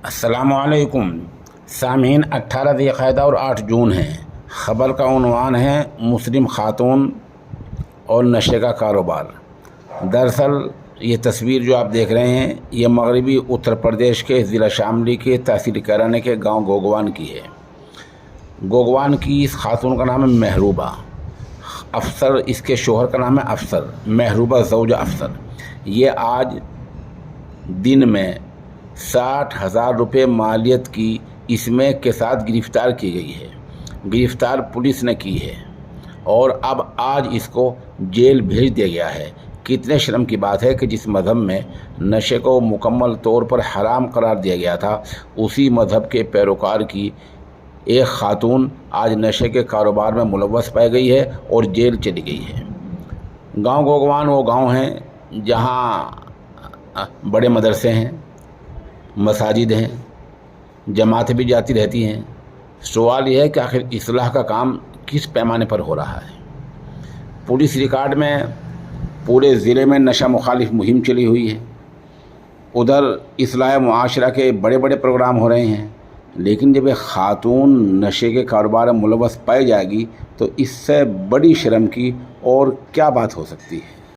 अस्सलामुअलैकुम सामीन 18 ज़िलक़ादा और 8 जून है। ख़बर का उन्वान है मुस्लिम खातून और नशे का कारोबार। दरअसल ये तस्वीर जो आप देख रहे हैं ये मगरबी उत्तर प्रदेश के ज़िला शामली के तहसील कैराना के गांव गोगवान की है। गोगवान की इस खातून का नाम है महरूबा अफसर, इसके शोहर का नाम है अफसर, महरूबा ज़ौजा अफसर। ये आज दिन में 60,000 रुपये मालियत की इसमें के साथ गिरफ़्तार की गई है। गिरफ़्तार पुलिस ने की है और अब आज इसको जेल भेज दिया गया है। कितने शर्म की बात है कि जिस मज़हब में नशे को मुकम्मल तौर पर हराम करार दिया गया था, उसी मज़हब के पैरोकार की एक खातून आज नशे के कारोबार में मुलव्वस पाई गई है और जेल चली गई है। गांव गोगवान वो गांव हैं जहां बड़े मदरसे हैं, मसाजिद हैं, जमातें भी जाती रहती हैं। सवाल यह है कि आखिर इस्लाह का काम किस पैमाने पर हो रहा है। पुलिस रिकॉर्ड में पूरे ज़िले में नशा मुखालिफ मुहिम चली हुई है। उधर इस्लाह मुआशरा के बड़े बड़े प्रोग्राम हो रहे हैं, लेकिन जब एक खातून नशे के कारोबार में मुलव्वस पाई जाएगी तो इससे बड़ी शर्म की और क्या बात हो सकती है।